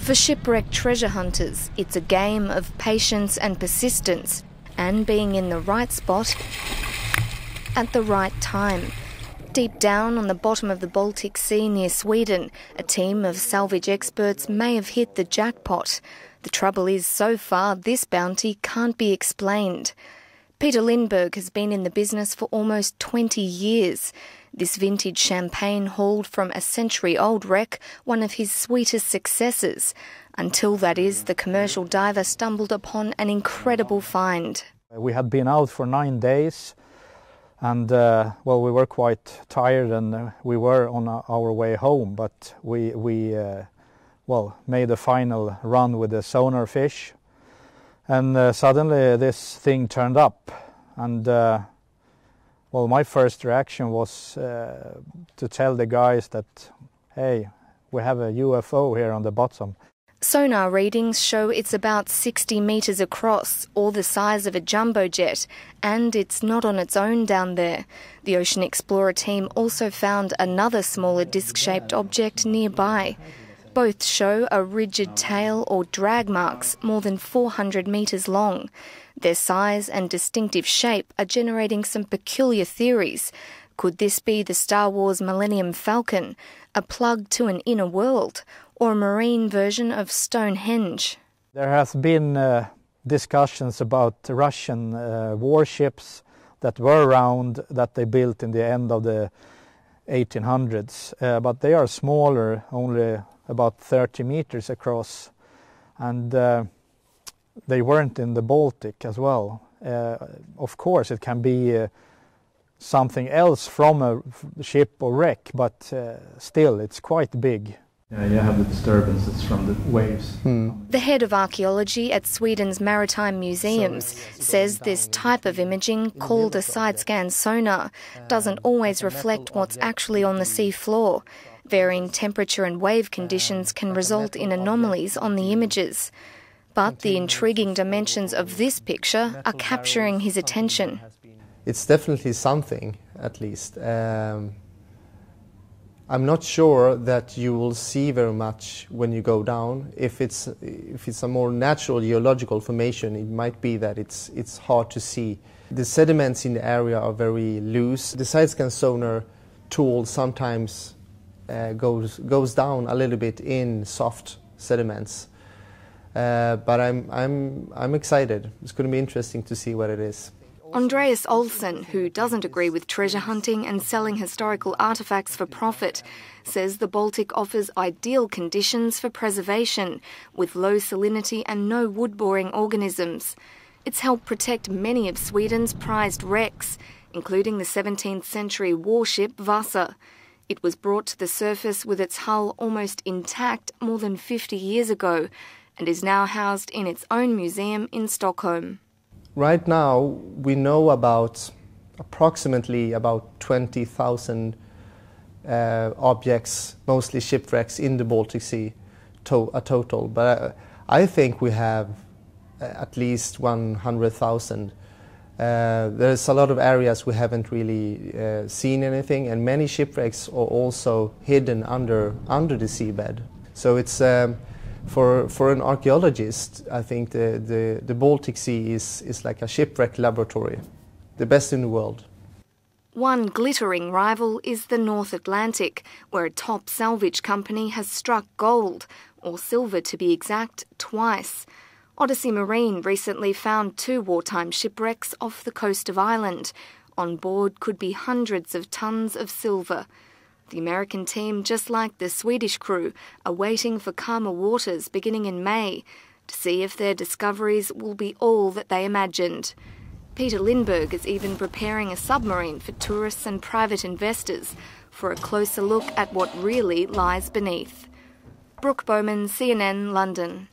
For shipwrecked treasure hunters, it's a game of patience and persistence and being in the right spot at the right time. Deep down on the bottom of the Baltic Sea near Sweden, a team of salvage experts may have hit the jackpot. The trouble is, so far, this bounty can't be explained. Peter Lindberg has been in the business for almost 20 years. This vintage champagne hauled from a century-old wreck, one of his sweetest successes. Until, that is, the commercial diver stumbled upon an incredible find. We had been out for 9 days, and we were quite tired, and we were on our way home, but we made a final run with the sonar fish, and suddenly this thing turned up, and my first reaction was to tell the guys that, hey, we have a UFO here on the bottom. Sonar readings show it's about 60 metres across, or the size of a jumbo jet, and it's not on its own down there. The Ocean Explorer team also found another smaller disc-shaped object nearby. Both show a rigid tail or drag marks more than 400 metres long. Their size and distinctive shape are generating some peculiar theories. Could this be the Star Wars Millennium Falcon, a plug to an inner world, or a marine version of Stonehenge? There has been discussions about Russian warships that were around, that they built in the end of the 1800s, but they are smaller, only about 30 meters across, and they weren't in the Baltic as well. Of course, it can be something else from a ship or wreck, but still, it's quite big. Yeah, you have the disturbances from the waves. The head of archaeology at Sweden's Maritime Museums says this type of imaging, called a side-scan sonar, doesn't always reflect what's actually on the sea floor. Varying temperature and wave conditions can result in anomalies on the images. But the intriguing dimensions of this picture are capturing his attention. It's definitely something, at least. I'm not sure that you will see very much when you go down. If it's a more natural geological formation, it might be that it's hard to see. The sediments in the area are very loose. The side-scan sonar tool sometimes goes down a little bit in soft sediments, but I'm excited. It's going to be interesting to see what it is. Andreas Olsen, who doesn't agree with treasure hunting and selling historical artefacts for profit, says the Baltic offers ideal conditions for preservation, with low salinity and no wood-boring organisms. It's helped protect many of Sweden's prized wrecks, including the 17th century warship Vasa. It was brought to the surface with its hull almost intact more than 50 years ago, and is now housed in its own museum in Stockholm. Right now, we know about approximately about 20,000 objects, mostly shipwrecks, in the Baltic Sea, a total. But I think we have at least 100,000. There's a lot of areas we haven't really seen anything, and many shipwrecks are also hidden under the seabed. So it's for an archaeologist, I think the Baltic Sea is like a shipwreck laboratory, the best in the world. One glittering rival is the North Atlantic, where a top salvage company has struck gold, or silver to be exact, twice. Odyssey Marine recently found 2 wartime shipwrecks off the coast of Ireland. On board could be hundreds of tons of silver. The American team, just like the Swedish crew, are waiting for calmer waters beginning in May to see if their discoveries will be all that they imagined. Peter Lindberg is even preparing a submarine for tourists and private investors for a closer look at what really lies beneath. Brooke Bowman, CNN, London.